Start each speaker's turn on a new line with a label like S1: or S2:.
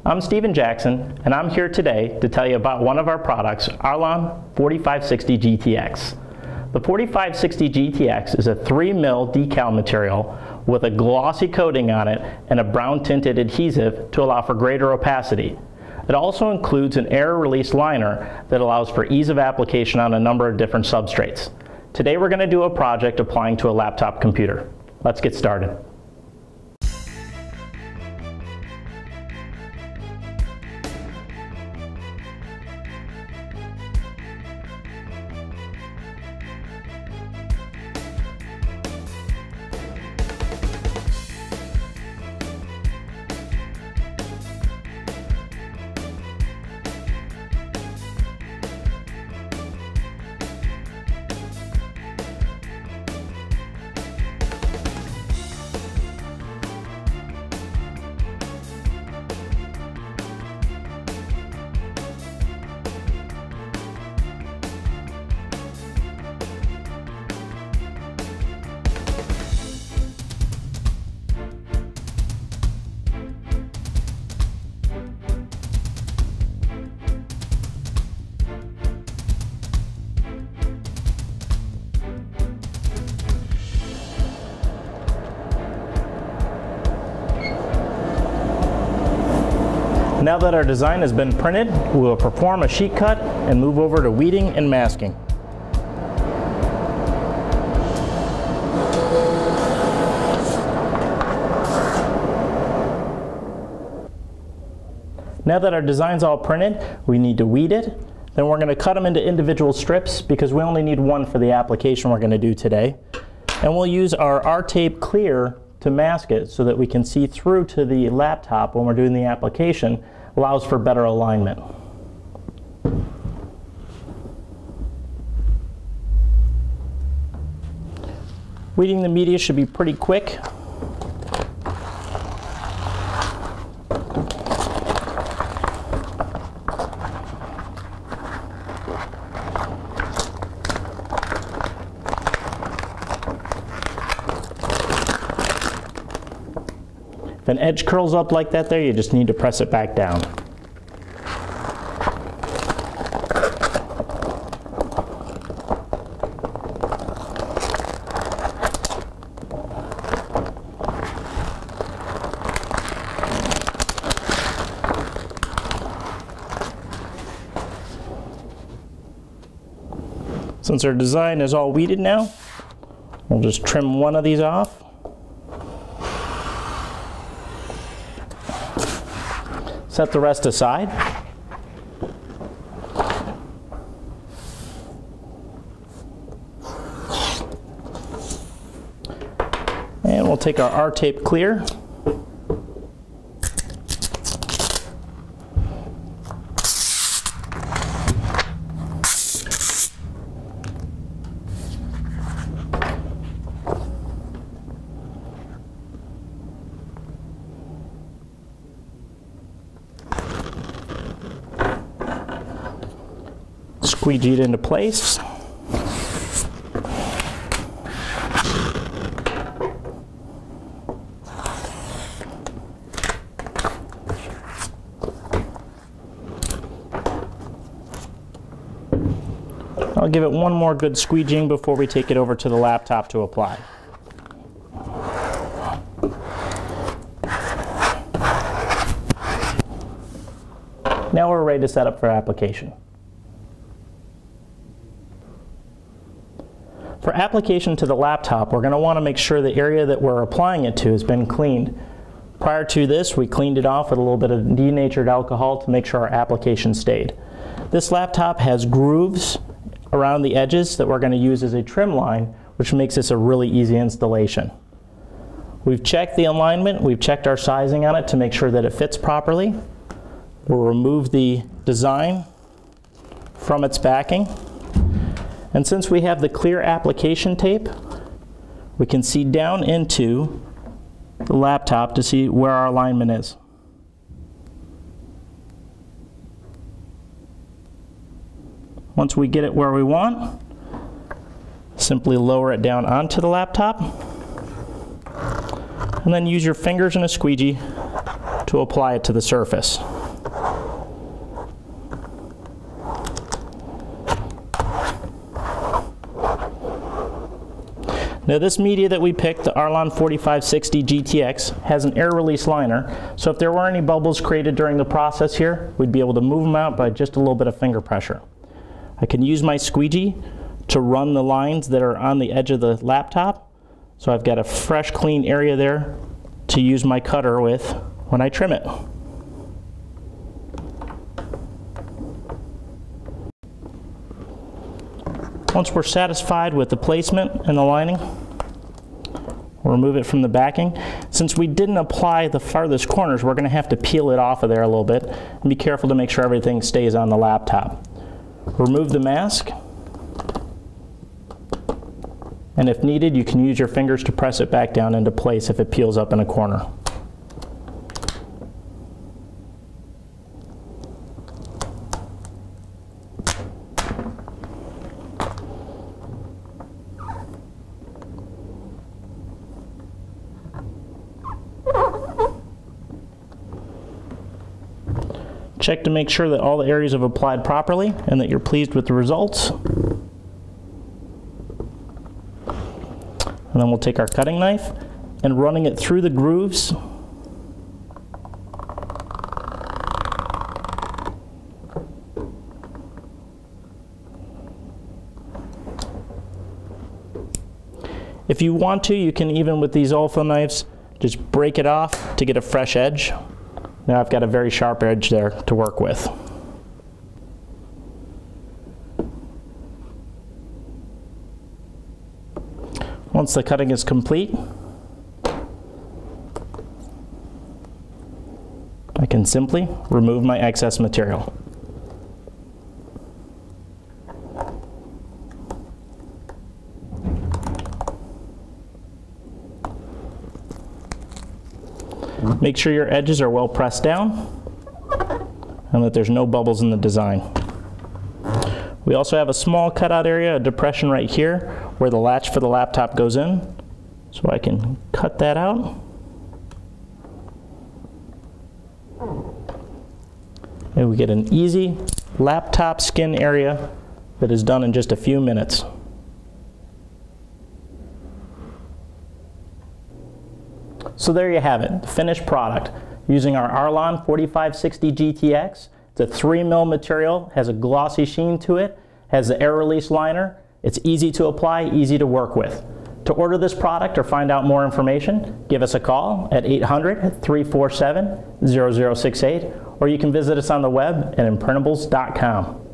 S1: I'm Steven Jackson, and I'm here today to tell you about one of our products, Arlon 4560 GTX. The 4560 GTX is a 3mm decal material with a glossy coating on it and a brown tinted adhesive to allow for greater opacity. It also includes an air release liner that allows for ease of application on a number of different substrates. Today we're going to do a project applying to a laptop computer. Let's get started. Now that our design has been printed, we will perform a sheet cut and move over to weeding and masking. Now that our design's all printed, we need to weed it. Then we're going to cut them into individual strips because we only need one for the application we're going to do today. And we'll use our R-tape clear to mask it so that we can see through to the laptop when we're doing the application. Allows for better alignment. Weeding the media should be pretty quick. If an edge curls up like that there, you just need to press it back down. Since our design is all weeded now, we'll just trim one of these off. Set the rest aside. And we'll take our R-tape clear. Squeegee it into place. I'll give it one more good squeegeeing before we take it over to the laptop to apply. Now we're ready to set up for application. For application to the laptop, we're going to want to make sure the area that we're applying it to has been cleaned. Prior to this, we cleaned it off with a little bit of denatured alcohol to make sure our application stayed. This laptop has grooves around the edges that we're going to use as a trim line, which makes this a really easy installation. We've checked the alignment, we've checked our sizing on it to make sure that it fits properly. We'll remove the design from its backing. And since we have the clear application tape, we can see down into the laptop to see where our alignment is. Once we get it where we want, simply lower it down onto the laptop, and then use your fingers and a squeegee to apply it to the surface. Now this media that we picked, the Arlon 4560 GTX, has an air release liner, so if there were any bubbles created during the process here, we'd be able to move them out by just a little bit of finger pressure. I can use my squeegee to run the lines that are on the edge of the laptop, so I've got a fresh, clean area there to use my cutter with when I trim it. Once we're satisfied with the placement and the lining, we'll remove it from the backing. Since we didn't apply the farthest corners, we're going to have to peel it off of there a little bit and be careful to make sure everything stays on the laptop. Remove the mask, and if needed, you can use your fingers to press it back down into place if it peels up in a corner. Check to make sure that all the areas have applied properly and that you're pleased with the results. And then we'll take our cutting knife and running it through the grooves. If you want to, you can, even with these Olfa knives, just break it off to get a fresh edge. Now I've got a very sharp edge there to work with. Once the cutting is complete, I can simply remove my excess material. Make sure your edges are well pressed down and that there's no bubbles in the design. We also have a small cutout area, a depression right here, where the latch for the laptop goes in. So I can cut that out. And we get an easy laptop skin area that is done in just a few minutes. So there you have it, the finished product. Using our Arlon 4560 GTX. It's a 3mm material, has a glossy sheen to it, has the air release liner. It's easy to apply, easy to work with. To order this product or find out more information, give us a call at 800-347-0068, or you can visit us on the web at imprintables.com.